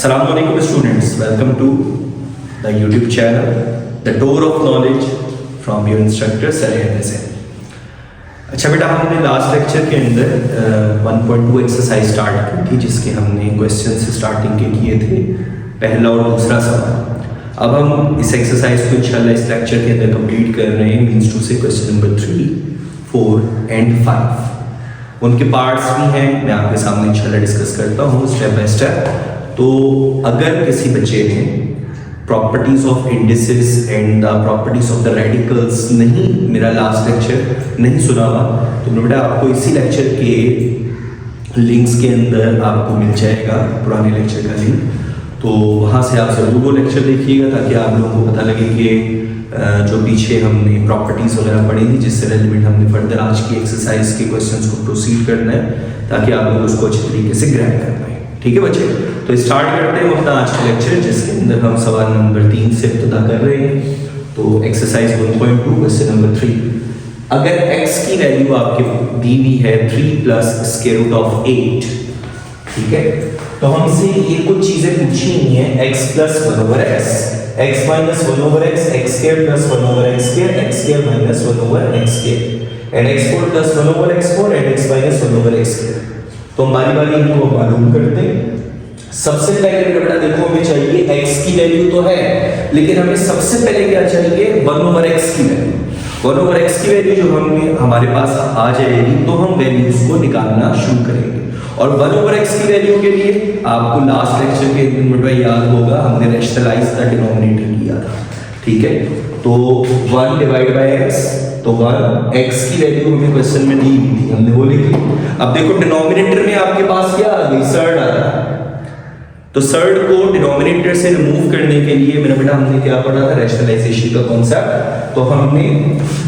Assalamualaikum students, welcome to the YouTube channel, The Door of Knowledge from your instructor Sir Hussain। अच्छा बेटा, हमने last lecture के अंदर 1.2 exercise start की थी, जिसके हमने क्वेश्चन से स्टार्टिंग के किए थे पहला और दूसरा सवाल। अब हम इस एक्सरसाइज को इंशाल्लाह इस लेक्चर के अंदर कंप्लीट कर रहे हैं। मीन्स टू से क्वेश्चन नंबर 3, 4 एंड 5 उनके पार्ट्स भी हैं, मैं आपके सामने इंशाल्लाह डिस्कस करता हूँ स्टेप बाय स्टेप। तो अगर किसी बच्चे ने properties of indices and the properties of the radicals नहीं, मेरा लास्ट लेक्चर नहीं सुना हुआ, तो बेटा आपको इसी लेक्चर के लिंक्स के अंदर आपको मिल जाएगा पुराने लेक्चर का लिंक, तो वहाँ से आप ज़रूर वो लेक्चर देखिएगा ताकि आप लोगों को पता लगे कि जो पीछे हमने प्रॉपर्टीज़ वगैरह पढ़ी थी, जिससे रिलेटेड हमने फर्दर आज की एक्सरसाइज के क्वेश्चंस को प्रोसीड करना है ताकि आप लोग उसको अच्छे तरीके से ग्रैब कर पाएँ। ठीक है बच्चे, तो स्टार्ट करते हैं अपना आज का लेक्चर, जिसके अंदर हम सवाल नंबर 3 से इब्तिदा कर रहे हैं। तो एक्सरसाइज 1.2 क्वेश्चन नंबर 3, अगर x की वैल्यू आपके दी हुई है 3 प्लस स्क्वायर रूट ऑफ 8, ठीक है, तो हमसे ये कुछ चीजें पूछी हुई हैं, x plus 1 over x, x minus 1 over x, x square plus 1 over x square, x square minus 1 over x square, and x4 plus 1 over x4 and x minus 1 over x square. तो हमारी वाली इनको मालूम करते हैं। सबसे पहले बेटा देखो, हमें चाहिए x की वैल्यू तो है, लेकिन हमें सबसे पहले क्या चाहिए, 1 ओवर x की वैल्यू। 1 ओवर x की वैल्यू जो हमारे पास आ जाएगी तो हम वैल्यूज को निकालना शुरू करेंगे। और 1 ओवर x की वैल्यू के लिए आपको लास्ट लेक्चर के दिन में याद होगा, हमने रैशनलाइज द डिनोमिनेटर किया था, ठीक है। तो 1 डिवाइड बाय x, तो 1 x की वैल्यू हमें क्वेश्चन में दी हुई थी, हमने वो लिखी। अब देखो डिनोमिनेटर में आपके पास क्या आ गई, सर्ड आ रहा है, तो सर्ड को डिनोमिनेटर से रिमूव करने के लिए मेरा बेटा हमने क्या पढ़ा था, रैशनलाइजेशन का कॉन्सेप्ट। तो हमने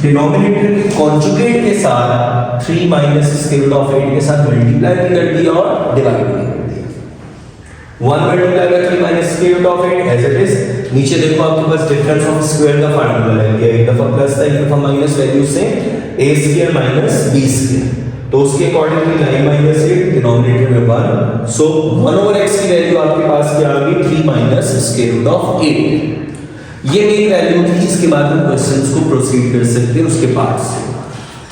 डिनोमिनेटर के कॉन्जुगेट के साथ 3 माइनस स्क्वायर रूट ऑफ 8 के साथ मल्टीप्लाई भी कर दिया और डिवाइड भी कर दिया। 1 multiply by 3 minus square root of 8 as it is. नीचे देखो आपके पास डिफरेंस ऑफ स्क्वायर का फार्मूला लग गया, एक दफा प्लस था एक दफा माइनस, वैल्यू से a square minus b square, तो उसके अकॉर्डिंगली 9 माइनस 8 डिनोमिनेटर में 1, सो 1 ओवर x की वैल्यू आपके पास क्या आ गई, 3 माइनस स्क्वायर रूट ऑफ 8। ये मेन वैल्यू थी जिसके बाद हम क्वेश्चंस को प्रोसीड कर सकते हैं उसके पार्ट से।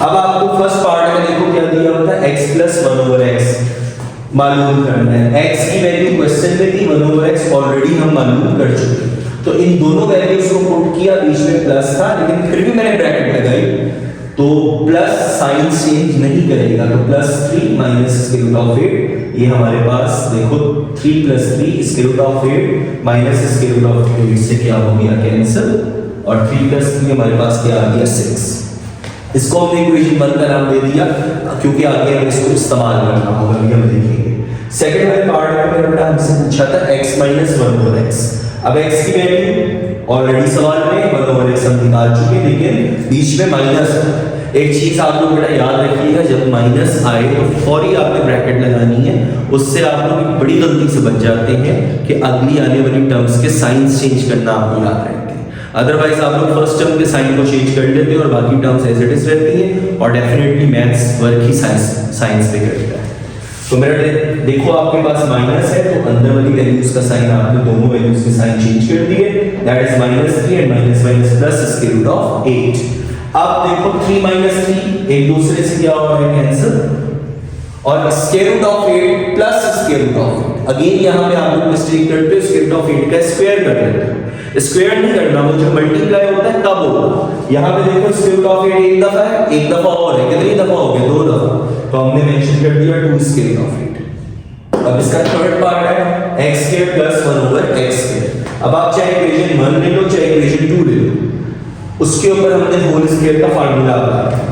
अब आपको फर्स्ट पार्ट में देखो क्या दिया हुआ था, x प्लस 1 ओवर x मालूम करना है। x की वैल्यू क्वेश्चन में थी, 1 ओवर x ऑलरेडी हम मालूम कर चुके, तो इन दोनों वैल्यूज को पुट किया, बीच में प्लस था लेकिन फिर भी मैंने ब्रैकेट लगाई, तो प्लस साइन चेंज नहीं करेगा, तो plus 3 minus square root of 8, ये हमारे पास देखो 3 plus 3 square root of 8 minus square root of 8 से क्या हो गया, कैंसिल, और 3 प्लस 3 हमारे पास क्या आ गया, 6। इसको हमने इक्वेशन 1 का नाम दे दिया क्योंकि आगे हम इसको इस्तेमाल करना होगा, अभी हम देखेंगे। सेकंड वाले पार्ट में मेरा बेटा हमसे पूछा था x माइनस 1 ओवर x। अब x की वैल्यू ऑलरेडी सवाल में 1 ओवर x हम निकाल चुके, लेकिन बीच में माइनस। एक चीज आप लोग बेटा याद रखिएगा, जब माइनस आए तो फौरी आपने ब्रैकेट लगानी है, उससे आप लोग एक बड़ी गलती से बच जाते हैं कि अगली आने वाली टर्म्स के साइंस चेंज करना आपको याद रहेंगे। अदरवाइज आप लोग फर्स्ट टर्म के साइन को चेंज कर लेते हैं और बाकी टर्म्स एज इट इज रहती है, और डेफिनेटली मैथ्स वर्क ही साइंस पे करता है। तो मेरा देखो आपके पास माइनस है, तो अंदर वाली वैल्यूज का साइन आपने दोनों वैल्यूज के साइन चेंज कर दिए, that is -3 and minus minus plus square root of 8। अब देखो 3 माइनस 3 एक दूसरे से क्या हो रहा है, कैंसिल, और square root of 8 plus square root of 8, again यहां पे आप लोग मिस्टेक करते हो, स्क्वायर रूट ऑफ 8 का स्क्वायर कर लेते हो। स्क्वायर नहीं करना, वो जब मल्टीप्लाई होता है तब होगा। यहां पे देखो स्क्वायर रूट ऑफ 8 एक दफा है, एक दफा और है, कितनी दफा हो गया, 2 दफा, तो हमने मेंशन कर दिया 2 स्क्वायर रूट ऑफ 8। अब इसका थर्ड पार्ट है x square plus 1 over x square. अब आप चाहे इक्वेशन 1 ले लो चाहे इक्वेशन 2 ले लो, उसके ऊपर हमने होल स्क्वायर का फार्मूला लगाया।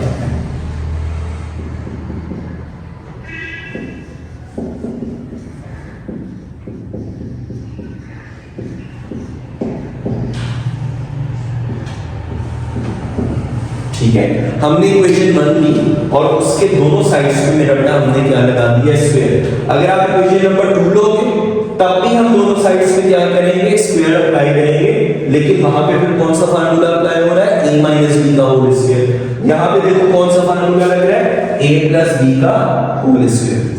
ठीक है, हमने इक्वेशन 1 ली और उसके दोनों साइड्स पे मेरा बेटा हमने क्या लगा दिया, स्क्वायर। अगर आप इक्वेशन नंबर 2 लोगे तब भी हम दोनों साइड्स पे क्या करेंगे, स्क्वायर अप्लाई करेंगे, लेकिन वहां पे फिर कौन सा फार्मूला अप्लाई हो रहा है, a माइनस b का होल स्क्वायर। यहां पे देखो कौन सा फार्मूला लग रहा है, a प्लस b का होल स्क्वायर।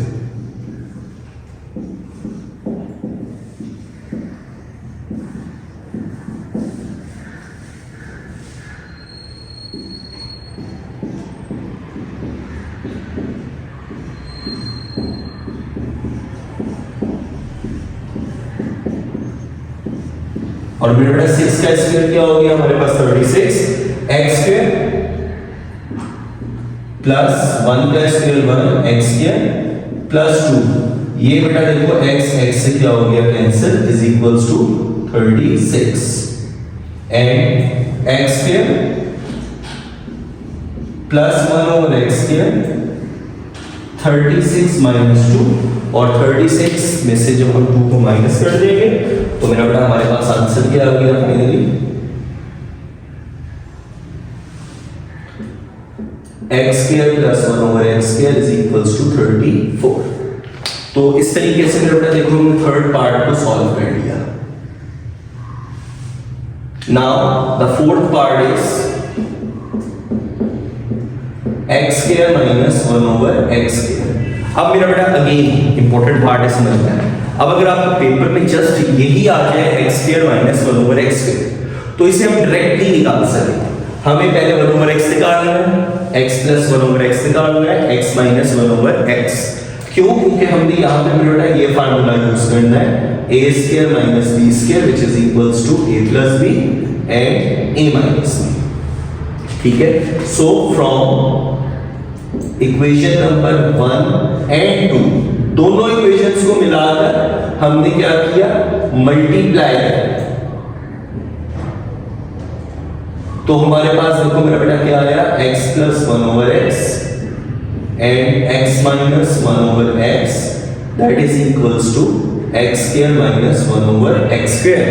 और मेरे बेटा 6 का स्क्वायर क्या हो गया हमारे पास 36 x स्क्वायर प्लस 1 का स्क्वायर 1 x स्क्वायर प्लस 2, ये बेटा देखो x x से क्या हो गया cancel, is equals to 36 and x square plus 1 over x square 36 minus 2, और 36 में से जब हम 2 को माइनस कर देंगे तो मेरा बेटा हमारे पास आंसर क्या आ गया finally x square plus 1 over x square is equals to 34। तो इस तरीके से मेरा बेटा देखो हमने थर्ड पार्ट को सॉल्व कर लिया। Now the fourth part is x square minus 1 over x square. अब मेरा बेटा अगेन इंपॉर्टेंट पार्ट है समझना है। अब अगर आपके पेपर में जस्ट यही आ जाए x square minus 1 over x square तो इसे हम डायरेक्टली निकाल सकते हैं। हमें पहले 1 ओवर x निकालना है, x प्लस 1 ओवर x निकालना है, x माइनस 1 ओवर x। क्यों? क्योंकि हमने यहाँ पे मेरा बेटा ये फार्मूला यूज करना है a square minus b square which is equals to a plus b and a minus b। ठीक है, so from equation number 1 and 2 दोनों इक्वेशंस को मिलाकर हमने क्या किया, मल्टीप्लाई किया। तो हमारे पास देखो मेरा बेटा क्या आया, x plus 1 over x and x minus 1 over x that is equals to x square minus 1 over x square.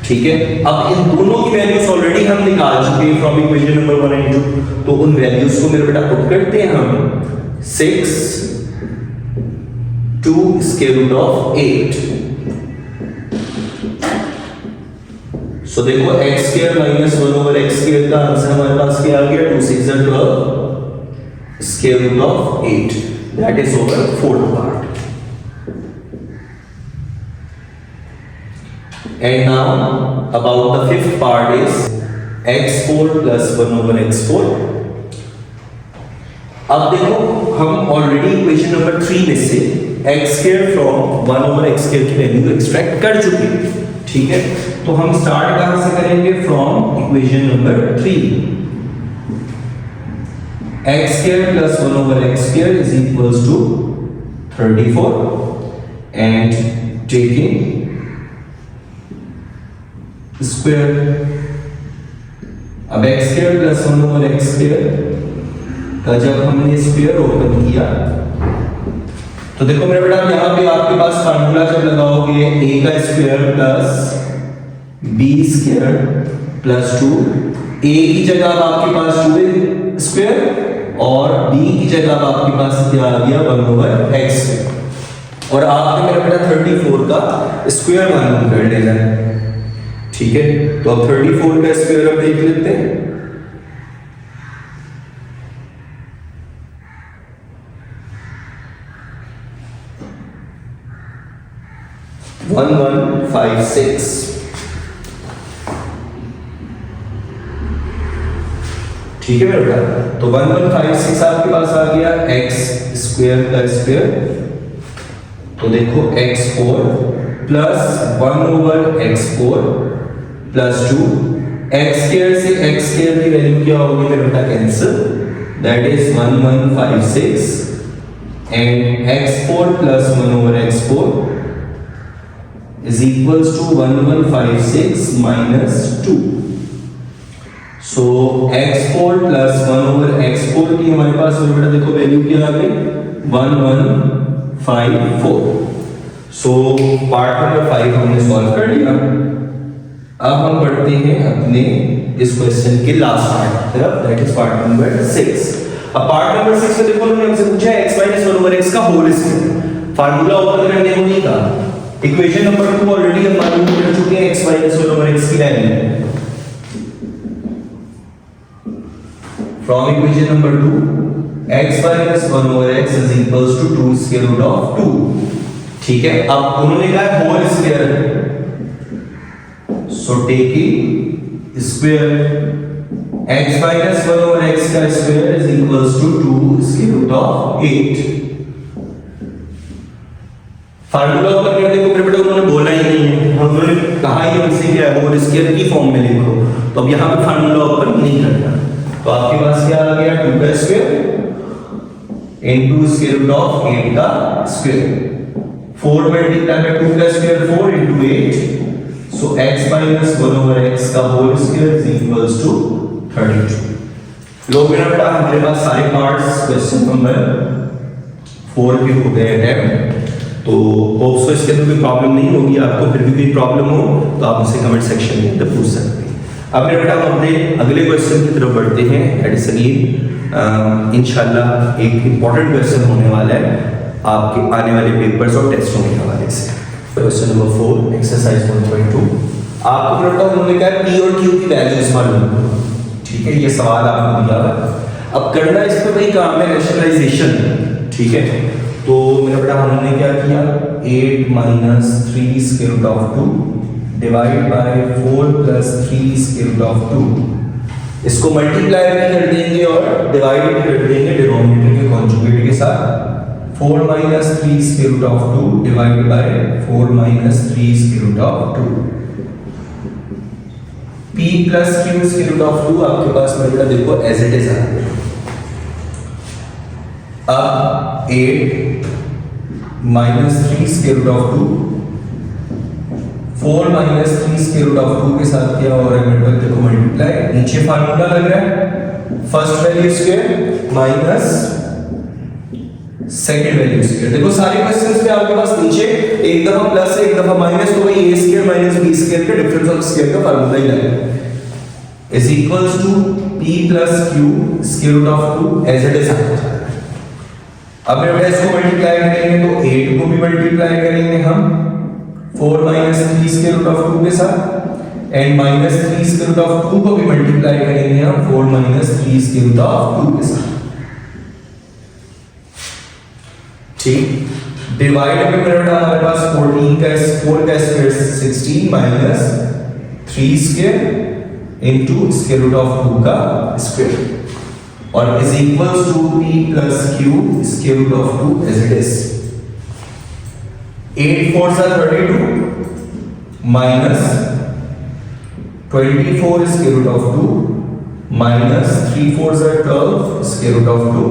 ठीक है, अब इन दोनों की वैल्यूज ऑलरेडी हम निकाल चुके हैं फ्रॉम इक्वेशन नंबर 1 एंड 2, तो उन वैल्यूज को मेरे बेटा पुट करते हैं हम 6 2 स्क्वायर रूट ऑफ 8। सो देखो x square minus 1 over x square का आंसर हमारे पास क्या आ गया, 2 6 12 square root of 8 that is over fourth part. And now about the fifth part is x4 plus 1 over x4। अब देखो हम ऑलरेडी इक्वेशन नंबर 3 में से x square from 1 over x square की वैल्यू एक्सट्रैक्ट कर चुके हैं। ठीक है, तो हम स्टार्ट कहां से करेंगे, from equation number 3। x square plus 1 over x square is equals to 34 and taking square. अब x square plus 1 over x square का जब हमने स्क्वायर ओपन किया तो देखो मेरे बेटा यहाँ पे आपके पास फार्मूला जब लगाओगे a का square plus b square plus 2, a की जगह अब आपके पास 2 स्क्वायर और b की जगह अब आपके पास क्या आ गया 1 ओवर x स्क्वायर, और आपने मेरा बेटा 34 का स्क्वायर मालूम कर लेना है। ठीक है, तो अब 34 का स्क्वायर अब देख लेते हैं। वन 1156। ठीक है मेरा बेटा, तो 1156 आपके पास आ गया x स्क्वायर का स्क्वायर। तो देखो x4 plus 1 over x4 plus 2, x square से x स्क्वायर की वैल्यू क्या होगी मेरे बेटा cancel, that is 1156 and x4 plus 1 over x4 is equals to 1156 minus 2। So x4 plus 1 over x4 की हमारे पास मेरे बेटा देखो वैल्यू क्या आ गई 1154। सो पार्ट नंबर 5 हमने सॉल्व कर लिया। अब हम पढ़ते हैं अपने इस क्वेश्चन के लास्ट पार्ट तरफ, दैट इज पार्ट नंबर 6। अब पार्ट नंबर 6 में देखो उन्होंने हमसे पूछा है x माइनस 1 ओवर x का होल स्क्वायर। फार्मूला ओपन करने को नहीं कहा, इक्वेशन नंबर 2 ऑलरेडी हम मालूम कर चुके हैं x माइनस 1 ओवर x की value. From equation number 2 x minus 1 over x is equals to 2 square root of 2। ठीक है, अब उन्होंने कहा whole square, so taking square x minus 1 over x का square is equals to 2 square root of 8। Formula ऊपर करने को बेटा उन्होंने बोला ही नहीं है, उन्होंने कहा ही हमसे क्या है होल स्क्वायर की फॉर्म में लिखो, तो अब यहाँ पे फार्मूला ऊपर नहीं करना, तो आपके पास क्या आ गया 2 का square into square root of 8 का स्क्वायर, 4 मल्टीप्लाई बाय 2 का square 4 into 8, so x minus 1 over x का whole square is equals to 32। लोग बेटा हमारे पास सारे पार्ट्स क्वेश्चन नंबर 4 के हो गए हैं, तो होप सो इसके अंदर कोई प्रॉब्लम नहीं होगी आपको, फिर भी कोई प्रॉब्लम हो तो आप मुझसे कमेंट सेक्शन में अंदर पूछ सकते हैं। अब मेरे बेटा हम अपने अगले क्वेश्चन की तरफ बढ़ते हैं। एडिशनली इंशाल्लाह एक इम्पॉर्टेंट क्वेश्चन होने वाला है आपके आने वाले पेपर्स और टेस्टों के हवाले से। क्वेश्चन नंबर 4 एक्सरसाइज 1.2, आपको बेटा उन्होंने कहा पी और क्यू की वैल्यूज मालूम करो, ठीक है, ये सवाल आपको दिया हुआ। अब करना इस पे वही काम है, रैशनलाइजेशन, ठीक है। तो मेरा बेटा हमने क्या किया 8 minus 3 square root of 2 divide by 4 plus 3 square root of 2, इसको मल्टीप्लाई भी कर देंगे और डिवाइड भी कर देंगे डिनोमिनेटर के कॉन्जुगेट के साथ। 4 minus 3 square root of 2 divide by 4 minus 3 square root of 2, p plus q square root of 2 आपके पास मेरा बेटा देखो एज इट इज आ गया। अब 8 minus 3 square root of 2, 4 minus 3 square root of 2 के साथ क्या हो रहा है बेटा देखो मल्टीप्लाई, नीचे फार्मूला लग रहा है first value square minus second value square. देखो सारे क्वेश्चंस में आपके पास नीचे एक दफा प्लस एक दफा माइनस, तो वही a square minus b square का डिफरेंस ऑफ स्क्वायर का फार्मूला ही लगेगा, is equals to p plus q square root of 2 as it is. अब मेरे बेटा इसको मल्टीप्लाई करेंगे तो 8 को भी मल्टीप्लाई करेंगे हम 4 माइनस 3 स्क्वायर रूट ऑफ 2 के साथ, and minus 3 square root of 2 को भी मल्टीप्लाई करेंगे हम 4 माइनस 3 स्क्वायर रूट ऑफ 2 के साथ, ठीक। डिवाइड में मेरे बेटा हमारे पास 4 का square 16 minus 3 square into square root of 2 का स्क्वायर, और is equals to p plus q square root of 2 as it is. 8 4 सा 32 minus 24 square root of 2 minus 3 4 सा 12 square root of 2,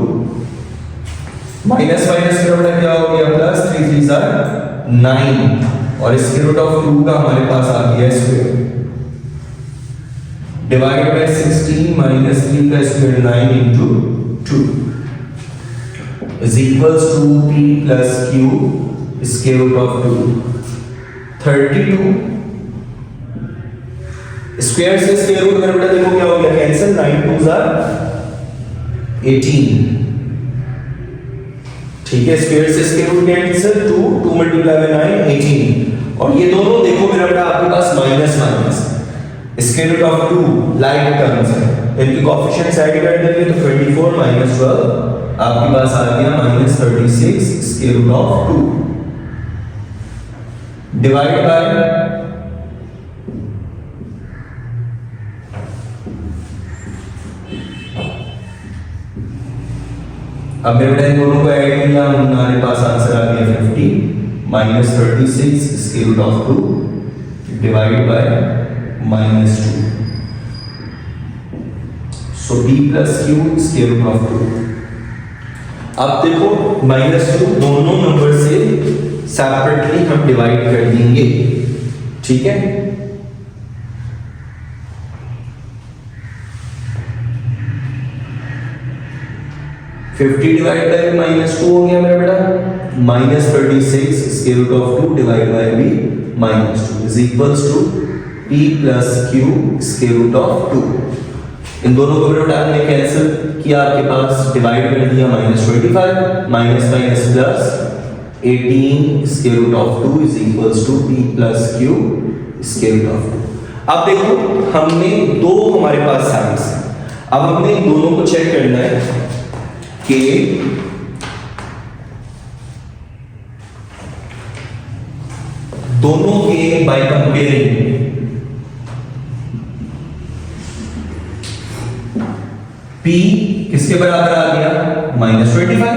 minus minus का बेटा क्या हो गया प्लस, 3 3 सा 9, और स्क्वायर रूट ऑफ 2 का हमारे पास आ गया स्क्वायर, डिवाइड बाय 16 माइनस 3 का square 9 into 2 is equals to p plus q square root of 2। 32 square से स्क्वायर रूट मेरे बेटा देखो क्या हो गया कैंसिल, 9 2 सा 18, ठीक है, स्क्वायर से square root cancel, 2 multiply by 9 18, और ये दोनों देखो मेरा बेटा आपके पास minus minus, square root of 2 like terms है, इनके कोएफिशिएंट्स ऐड कर देंगे तो 24 माइनस 12 आपके पास आ गया minus 36 square root of 2, divide by अब मेरे बेटा इन दोनों को ऐड किया, हमारे पास आंसर आ गया 50 minus 36 square root of 2 divide by minus 2, so p plus q square root of 2। अब देखो माइनस 2 दोनों नंबर से सेपरेटली हम डिवाइड कर देंगे, ठीक है। फिफ्टी डिवाइड बाय माइनस 2 हो गया मेरा बेटा, minus 36 square root of 2 divide by b minus 2 is equals to p plus q square root of 2। इन दोनों को बेटा हमने कैंसिल किया, आपके पास डिवाइड कर दिया minus 25 minus minus plus 18 square root of 2 is equals to p plus q square root of 2। अब देखो हमने दो हमारे पास साइड्स, अब हमने इन दोनों को चेक करना है कि दोनों के बाय कंपेयरिंग P किसके बराबर आ गया माइनस 25,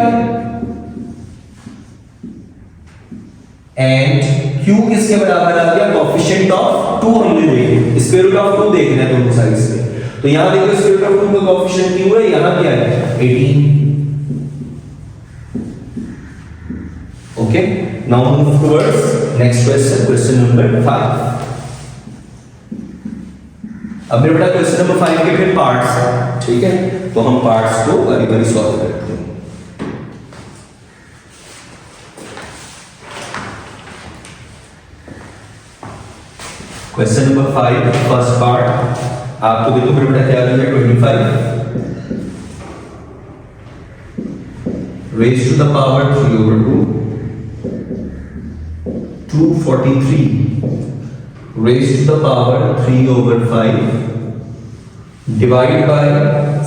एंड q किसके बराबर आ गया, कोएफिशिएंट ऑफ 2 हमने देखे, स्क्वायर रूट ऑफ 2 देखना है दोनों साइड्स पे। तो यहां देखो स्क्वायर रूट ऑफ 2 का कोएफिशिएंट q है, यहां क्या है 18। Okay, now move towards next question, question number 5। अब मेरे बेटा क्वेश्चन नंबर 5 के फिर पार्ट्स हैं, ठीक है, तो हम पार्ट्स को बारी बारी सॉल्व करते हैं। क्वेश्चन नंबर 5 फर्स्ट पार्ट, आपको देखो मेरे बेटा क्या आ रहा है 25 raised to the power 3 over 2, 243 raised to the power 3 over 5 divided by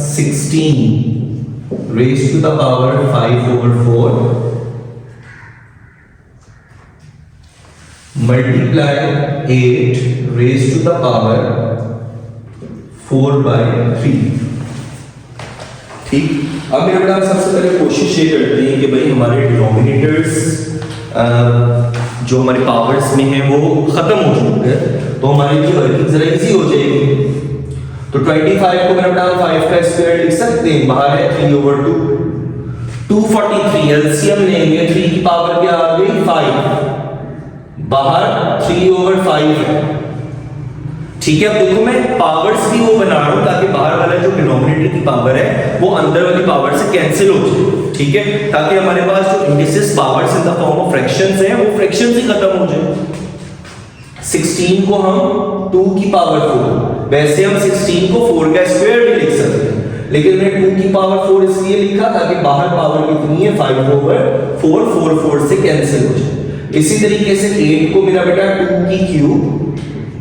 16 raised to the power 5 over 4 multiply 8 raised to the power 4 by 3। ठीक, अब मेरे बेटा सबसे पहले कोशिश ये करते हैं कि भाई हमारे डिनोमिनेटर्स जो हमारे पावर्स में है वो खत्म हो चुके हैं, तो हमारे लिए वर्किंग जरा इजी हो जाएगी। तो 25 को मेरा बेटा 5 का स्क्वायर लिख सकते हैं, बाहर है 3 over 2, 243 एलसीएम लेंगे, 3 की पावर क्या आ गई 5, बाहर 3 over 5 है। ठीक है, अब देखो मैं पावर्स भी वो बना रहा हूं ताकि बाहर वाला जो डिनोमिनेटर की पावर है वो अंदर वाली पावर से कैंसिल हो जाए, ठीक है, ताकि हमारे पास जो indices powers in the form of fractions हैं वो फ्रैक्शंस ही खत्म हो जाए। 16 को हम 2 की पावर 4, वैसे हम 16 को 4 का स्क्वायर भी लिख सकते हैं, लेकिन मैंने 2 की पावर 4 इसलिए लिखा ताकि बाहर पावर कितनी है 5 over 4, 4 4 से कैंसिल हो जाए। इसी तरीके से 8 को मेरा बेटा 2 की क्यूब,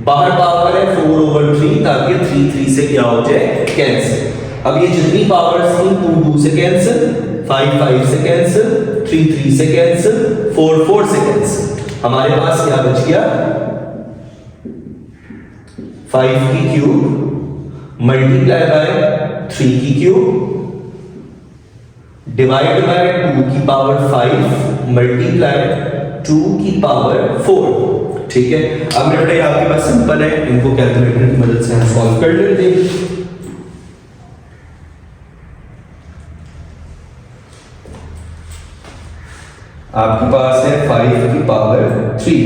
बाहर पावर है 4 over 3 ताकि 3 3 से क्या हो जाए कैंसिल। अब ये जितनी पावर्स थी 2 2 से कैंसिल, 5 5 से कैंसिल, 3 3 से कैंसिल, 4 4 से कैंसिल। हमारे पास क्या बच गया 5 की क्यूब मल्टीप्लाई बाय 3 की क्यूब डिवाइड बाय 2 की पावर 5 मल्टीप्लाई 2 की पावर 4। ठीक है, अब मेरे बेटा आपके पास सिंपल है, इनको कैलकुलेटर की मदद से हम सॉल्व कर लेते हैं। आपके पास है 5 की पावर 3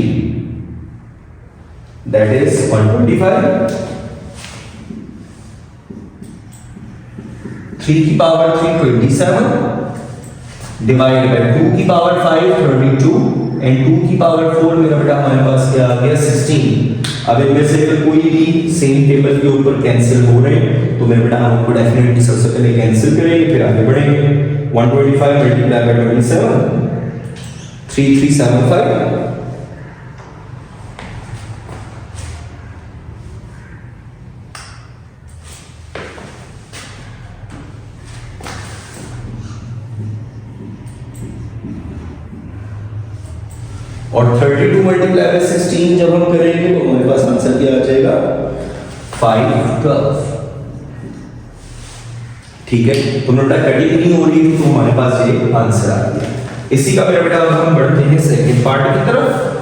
दैट इज 125, 3 की पावर 3 27 डिवाइड बाय 2 की पावर 5 32 एंड 2 की पावर 4 मेरा बेटा हमारे पास क्या आ गया 16। अब इनमें से अगर कोई भी सेम टेबल के ऊपर कैंसिल हो रहे हैं तो मेरा बेटा हम आपको डेफिनेटली सबसे पहले कैंसिल करेंगे फिर आगे बढ़ेंगे। 125 मल्टीप्लाई बाय 27 3375 और 32 मल्टीप्लाई बाय 16 जब हम करेंगे तो हमारे पास आंसर क्या आ जाएगा 512। ठीक है, तो नोटा कटिंग नहीं हो रही तो हमारे पास ये आंसर आ गया। इसी का मेरा बेटा अब हम बढ़ते हैं सेकंड पार्ट की तरफ।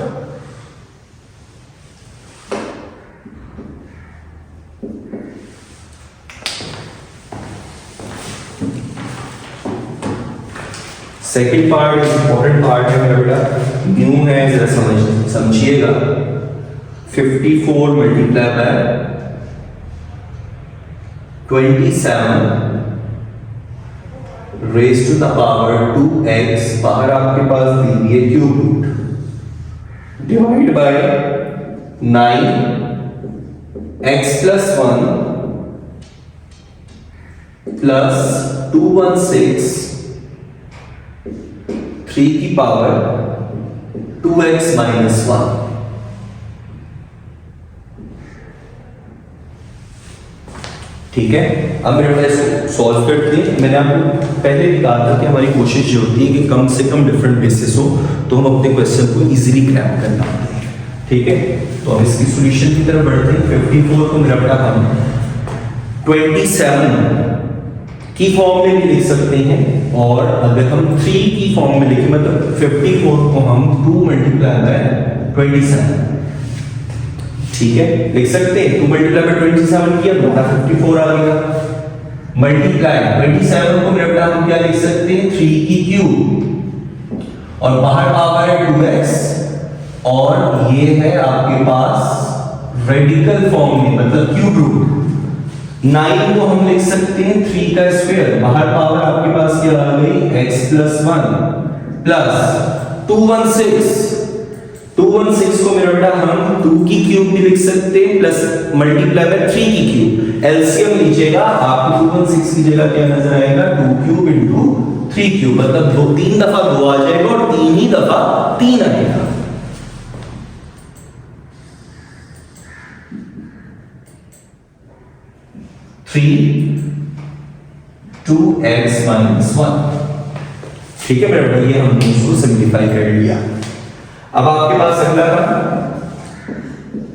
सेकंड पार्ट इंपॉर्टेंट पार्ट है मेरा बेटा, न्यू है, जरा समझिएगा। 54 multiply by 27 raise to the power 2x, बाहर आपके पास दी हुई है cube root, divide by 9x plus 1 plus 216 3 की पावर 2x माइनस 1। ठीक है, अब मेरे पास सॉल्व करते हैं। मैंने आपको पहले भी कहा था कि हमारी कोशिश ये होती है कि कम से कम डिफरेंट बेसिस हो तो हम अपने क्वेश्चन को इजीली क्रैक कर पाते हैं। ठीक है, तो अब इसकी सॉल्यूशन की तरफ बढ़ते हैं। 54 को मेरा बेटा हम 27 की फॉर्म में भी लिख सकते हैं, और अगर हम 3 की फॉर्म में लिखें मतलब 54 को हम 2 मल्टीप्लाई बाय 27, ठीक है, लिख सकते हैं 2 मल्टीप्लाई बाय 27 किया तो 54 आ गया। मल्टीप्लाई 27 को मेरे बेटा हम क्या लिख सकते हैं 3 की क्यूब, और बाहर पावर है 2x, और ये है आपके पास रेडिकल फॉर्म में मतलब क्यूब रूट। 9 को हम लिख सकते हैं 3 का स्क्वायर, बाहर पावर आपके पास क्या आ गई x + 1 प्लस 216 को मेरा बेटा हम 2 की क्यूब भी लिख सकते हैं प्लस मल्टीप्लाई बाय 3 की क्यूब। एलसीएम लीजिएगा आपको 216 की जगह क्या नजर आएगा 2 क्यूब इंटू 3 क्यूब, मतलब 3 दफा 2 आ जाएगा और 3 ही दफा 3 आएगा। टू एक्स माइनस 1, ठीक है मेरा बेटा, ये हमने इसको सिंप्लीफाई कर लिया। अब आपके पास अगला था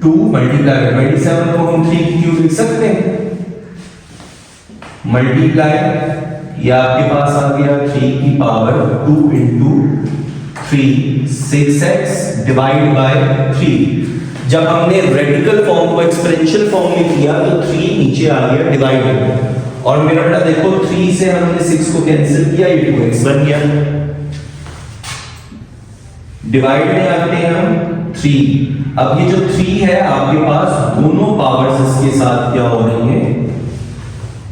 2 मल्टीप्लाई बाय 27 को हम 3 की क्यूब लिख सकते हैं, मल्टीप्लाई ये आपके पास आ गया 3 की power 2 into 3 6x divide by 3। जब हमने रेडिकल फॉर्म को एक्सपोनेंशियल फॉर्म में किया तो 3 नीचे आ गया डिवाइड, और मेरा बेटा देखो 3 से हमने 6 को कैंसिल किया, ये 2x बन गया। डिवाइड में आते हैं हम 3, अब ये जो 3 है आपके पास दोनों पावर्स इसके साथ क्या हो रही हैं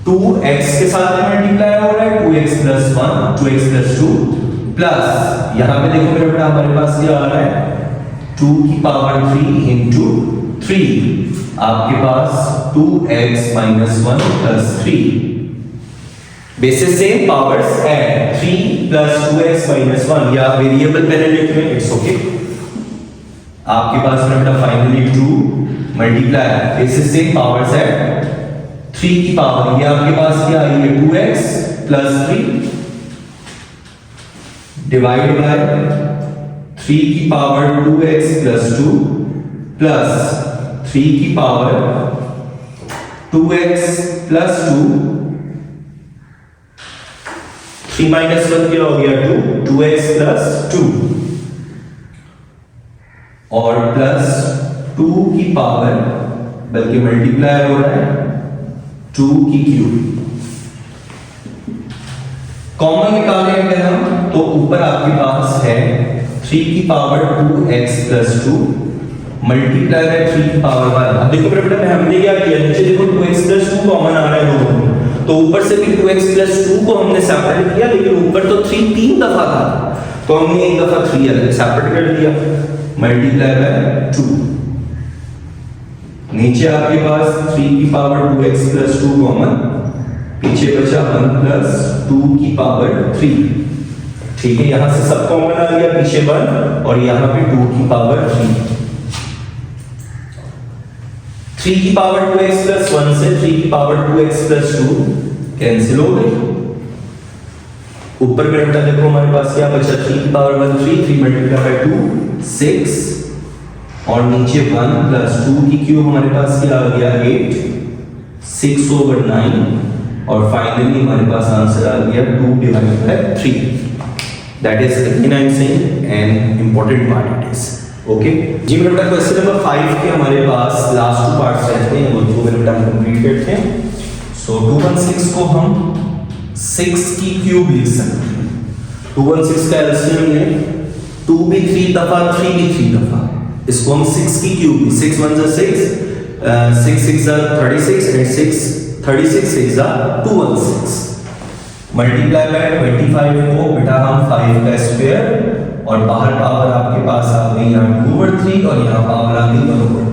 2x के साथ मल्टीप्लाई हो रहा है 2x + 1 2x + 2 प्लस यहां पे देखो मेरा बेटा हमारे पास क्या आ रहा है 2 की पावर 3 इंटू 3 आपके पास 2x - 1 + 3 बेसिस से पावर्स ऐड 3 + 2x - 1 या वेरिएबल पहले लिख में इट्स ओके। आपके पास मेरा बेटा फाइनली 2 मल्टीप्लाई बेसिस से पावर्स ऐड 3 की पावर ये आपके पास क्या आई है 2x + 3 डिवाइड बाय 3 की पावर 2x + 2 प्लस 3 की पावर 2x + 2 3 - 1 क्या हो गया 2x + 2 और प्लस 2 की पावर बल्कि मल्टीप्लाई हो रहा है 2 की क्यूब। कॉमन निकालें अगर हम तो ऊपर आपके पास है 3 की पावर 2x + 2 मल्टीप्लाई बाय 3 की पावर 1। अब देखो बेटा हमने क्या किया नीचे देखो 2x + 2 कॉमन आ रहा है दोनों में, तो ऊपर से भी 2x + 2 को हमने सेपरेट किया, लेकिन ऊपर तो 3 दफा था तो हमने एक दफा 3 अलग सेपरेट कर दिया मल्टीप्लाई बाय 2। नीचे आपके पास 3 की पावर 2x + 2 कॉमन, पीछे बचा 1 + 2 की पावर 3, ठीक है, यहां से सब कॉमन आ गया पीछे 1 और यहां पे 2 की पावर 3। 3 की पावर 2x + 1 से 3 की पावर 2x + 2 कैंसिल हो गई। ऊपर में देखो हमारे पास क्या बचा 3 की पावर 1 3 मल्टीप्लाई बाय 2 6 और नीचे 1 + 2 की क्यूब हमारे पास क्या आ गया 8 6/9 और फाइनली हमारे पास आंसर आ गया 2 / 3। That is again I am saying an important part it is okay जी। मेरे बेटा क्वेश्चन नंबर 5 के हमारे पास लास्ट 2 पार्ट्स रहते हैं, वो जो मेरे बेटा कंप्लीट करते हैं। सो 216 को हम 6 की क्यूब लिख सकते हैं। 216 का एलसीएम है 2 भी 3 दफा 3 भी 3 दफा, इसको हम 6 की क्यूब 6 1 * 6 6 6 36 and 6 36 6 216 मल्टीप्लाई बाय 25 को बेटा हम 5 का स्क्वायर और बाहर पावर आपके पास आ गई यहाँ 2/3 और यहाँ पावर आ गई 1/3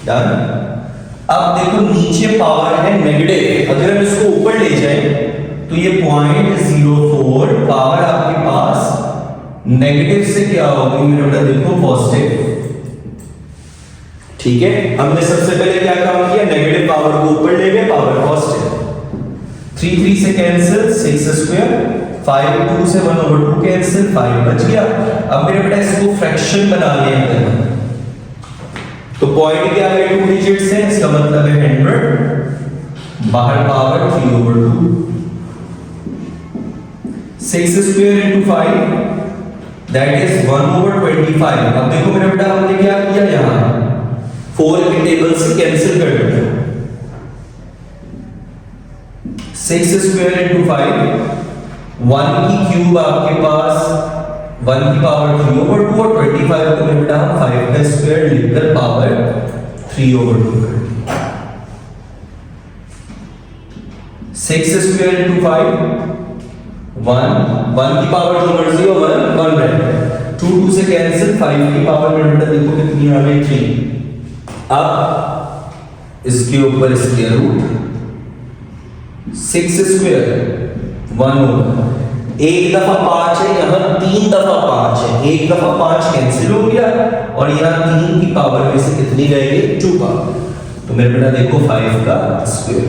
डन। अब देखो नीचे पावर है नेगेटिव, अगर हम इसको ऊपर ले जाएं तो ये 0.04 पावर आपके पास नेगेटिव से क्या होगी मेरे बेटा देखो पॉजिटिव, ठीक है। हमने सबसे पहले क्या काम किया नेगेटिव पावर को ऊपर ले गए पावर पॉजिटिव, 3 3 से कैंसिल 6² 5 2 से 1/2 कैंसिल 5 बच गया। अब मेरे बेटा इसको फ्रैक्शन बना लें अगर तो पॉइंट क्या है 2 डिजिट्स है, इसका मतलब है 100 बाहर power 3/2 6 square into 5 that is 1/25। अब देखो मेरे बेटा हमने क्या किया, यहाँ 4 के टेबल से कैंसिल कर दिया। 6 स्क्वायर इंटू 5, 1 की क्यूब आपके पास 1 की पावर 3/2 और 25 को मेरे बेटा 5 का स्क्वायर लिखकर पावर 3/2 कर दिया। 6 स्क्वायर इंटू 5, 1 की पावर जो मर्जी हो 1 रहेगा। 2 से कैंसिल, 5 की पावर मेरे बेटा देखो कितनी आ गई 3। अब इसके ऊपर स्क्वायर रूट 6 स्क्वायर 1 होगा। एक दफा 5 है, यहां 3 दफा 5 है, एक दफा 5 कैंसिल हो गया और यहां 3 की पावर में से कितनी रहेगी 2 पावर। तो मेरे बेटा देखो 5 का स्क्वायर।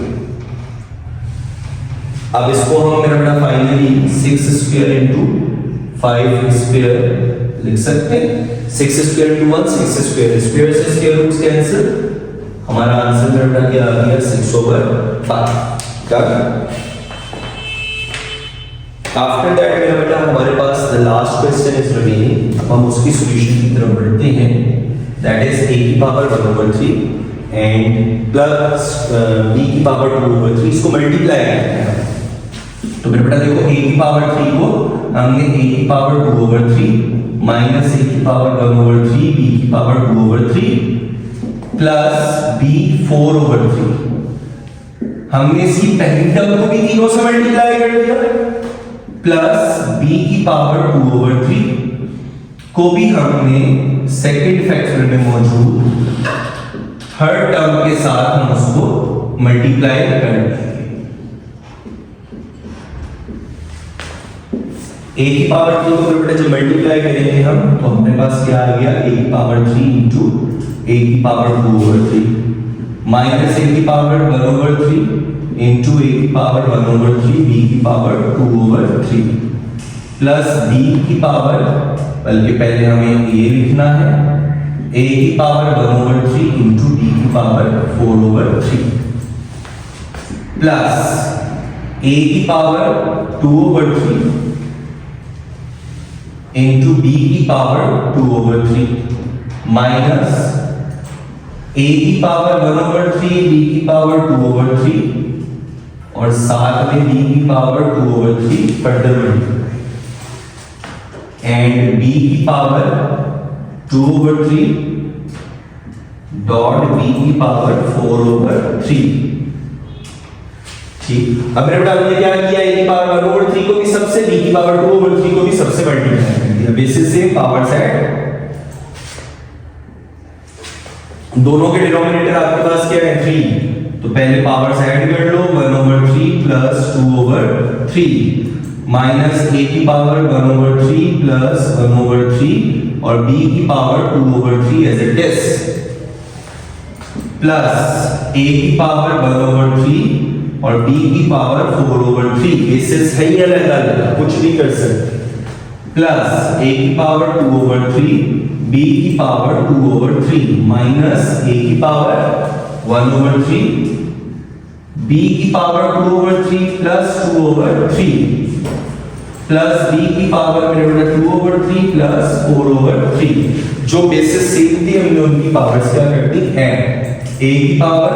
अब इसको हम मेरे बेटा फाइनली 6 स्क्वायर इंटू 5 स्क्वायर लिख सकते हैं। 6 स्क्वायर इंटू 1 6 स्क्वायर, स्क्वायर से स्क्वायर रूट्स कैंसिल, हमारा आंसर मेरे बेटा क्या आ गया 6/5। क्या आफ्टर दैट मेरा बेटा हमारे पास the last question is remaining. अब हम उसकी सॉल्यूशन की तरफ बढ़ते हैं। दैट इज a की पावर 1/3 एंड प्लस b की पावर 2/3। इसको मल्टीप्लाई करते हैं। तो मेरा बेटा देखो a की पावर 3 को हमने a की पावर 2/3 माइनस a की पावर 1/3 b की पावर 2/3 प्लस b 4/3। हमने इसकी पहली टर्म को भी तीनों से मल्टीप्लाई कर दिया, प्लस b की पावर 2/3 को भी हमने सेकंड फैक्टर में मौजूद थर्ड टर्म के साथ हम उसको मल्टीप्लाई कर देंगे। a की पावर 3 को बेटा जब मल्टीप्लाई करेंगे हम तो अपने पास क्या आ गया a की पावर 3 इंटू a की पावर 2/3 माइनस a की पावर 1/3 इंटू a की पावर 1/3 b की पावर 2/3 प्लस b की पावर, बल्कि पहले हमें a लिखना है, a की पावर 1/3 इंटू b की पावर 4/3 प्लस a की पावर 2/3 इंटू b की पावर 2/3 माइनस a की पावर 1/3 b की पावर 2/3 और साथ में b की पावर 2/3 फर्दर एंड b की पावर 2/3 डॉट b की पावर 4/3। ठीक, अब मेरे बेटा हमने क्या किया, a की पावर 1/3 को भी सबसे, b की पावर 2/3 को भी सबसे मल्टीप्लाई कर दिया। बेसिस से पावर सेट, दोनों के डिनोमिनेटर आपके पास क्या है 3, तो पहले पावर ऐड कर लो 1/3 प्लस 2/3 माइनस a की पावर 1/3 प्लस 1/3 और b की power 2/3 as it is plus a की पावर 1/3 और b की पावर 4/3। बेसिस है ही अलग, कुछ भी कर सकते, प्लस a की पावर 2/3 b की पावर 2/3 माइनस a की पावर 1/3 b की पावर 2/3 प्लस 2/3 प्लस b की पावर मेरे बेटा 2/3 प्लस 4/3। जो बेसिस सेम थी हमने उनकी पावर्स क्या कर दी है, a की power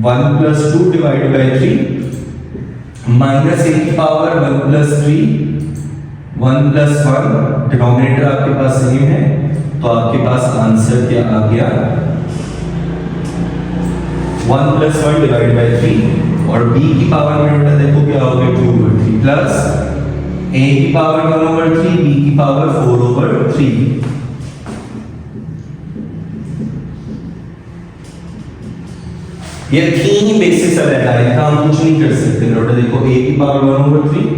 1 plus 2 divide bye 3 minus a की पावर 1 प्लस 3 1 प्लस 1, डिनोमिनेटर आपके पास सेम है तो आपके पास आंसर क्या आ गया 1 प्लस 1 डिवाइड बाय 3 और b की पावर में बेटा देखो क्या हो गया 2/3 प्लस a की पावर 1/3 b की पावर 4/3। ये तीन ही बेसिस रहता है, हम कुछ नहीं कर सकते। बेटा देखो a की power 1/3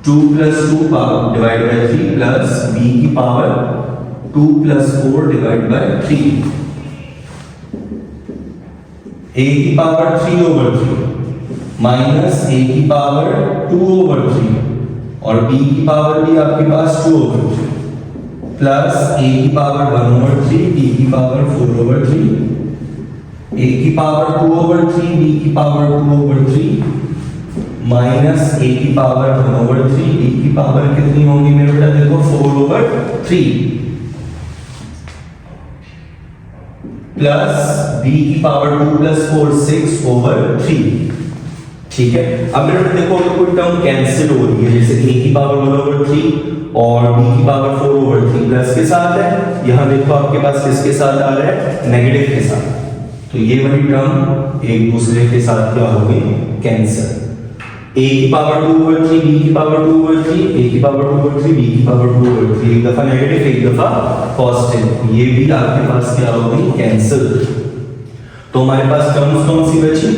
2 plus 2 divide bye 3 plus b की power 2 plus 4 divide by 3 a की पावर 3/3 माइनस a की पावर 2/3 और b की पावर भी आपके पास 2/3 प्लस a की पावर 1/3 b की पावर 4/3 a की पावर 2/3 b की पावर 2/3 माइनस a की पावर 1/3, a की पावर कितनी होगी मेरे बेटा देखो 4/3 प्लस b की पावर 2 प्लस 4 6/3। ठीक है, अब मेरे बेटा देखो अगर कोई टर्म कैंसिल हो रही है जैसे a की पावर 1/3 और b की पावर 4/3 प्लस के साथ है, यहां देखो आपके पास किसके साथ आ रहा है नेगेटिव के साथ, तो ये वाली टर्म एक दूसरे के साथ क्या होगी कैंसिल। a की पावर 2/3 b की पावर 2/3 a की पावर 2/3 b की पावर 2/3, एक दफा नेगेटिव एक दफा पॉजिटिव, ये भी आपके पास क्या होगी कैंसिल। तो हमारे पास टर्म्स कौन सी बची,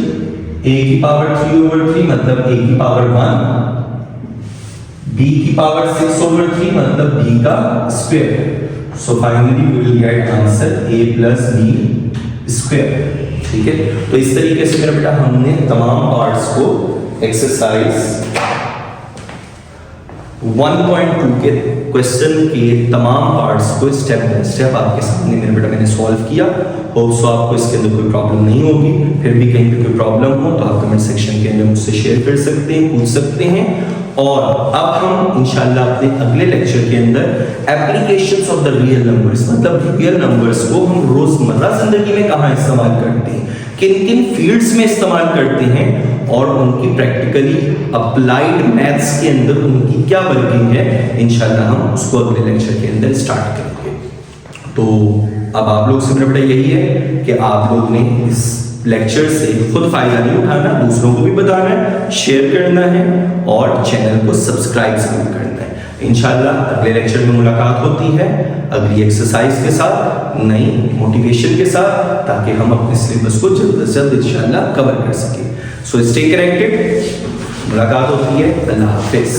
a की पावर 3/3 मतलब a की पावर 1, b की पावर 6/3 मतलब b का square. So finally we will get answer a plus b square. ठीक है, तो इस तरीके से मेरा बेटा हमने तमाम पार्ट्स को एक्सरसाइज 1.2 के क्वेश्चन के तमाम पार्ट्स को स्टेप बाय स्टेप आपके सामने मेरे बेटा मैंने सॉल्व किया। होप सो आपको इसके अंदर कोई प्रॉब्लम नहीं होगी, फिर भी कहीं पे कोई प्रॉब्लम हो तो आप कमेंट सेक्शन के अंदर मुझसे शेयर कर सकते हैं, पूछ सकते हैं। और अब हम इंशाल्लाह अपने अगले लेक्चर के अंदर applications of the real numbers मतलब रियल नंबर्स को हम रोजमर्रा जिंदगी में कहाँ इस्तेमाल करते हैं, किन किन फील्ड्स में इस्तेमाल करते हैं और उनकी प्रैक्टिकली अप्लाइड मैथ्स के अंदर उनकी क्या वर्किंग है, इंशाल्लाह हम उसको अगले लेक्चर के अंदर स्टार्ट करेंगे। तो अब आप लोग से मेरा बेटा यही है कि आप लोग ने इस लेक्चर से खुद फायदा नहीं उठाना, दूसरों को भी बताना है, शेयर करना है और चैनल को सब्सक्राइब जरूर करना है। इंशाल्लाह अगले लेक्चर में मुलाकात होती है अगली एक्सरसाइज के साथ, नई मोटिवेशन के साथ, ताकि हम अपने सिलेबस को जल्द से जल्द इंशाल्लाह कवर कर सकें। सो स्टे कनेक्टेड, मुलाकात होती है। अल्लाह हाफिज।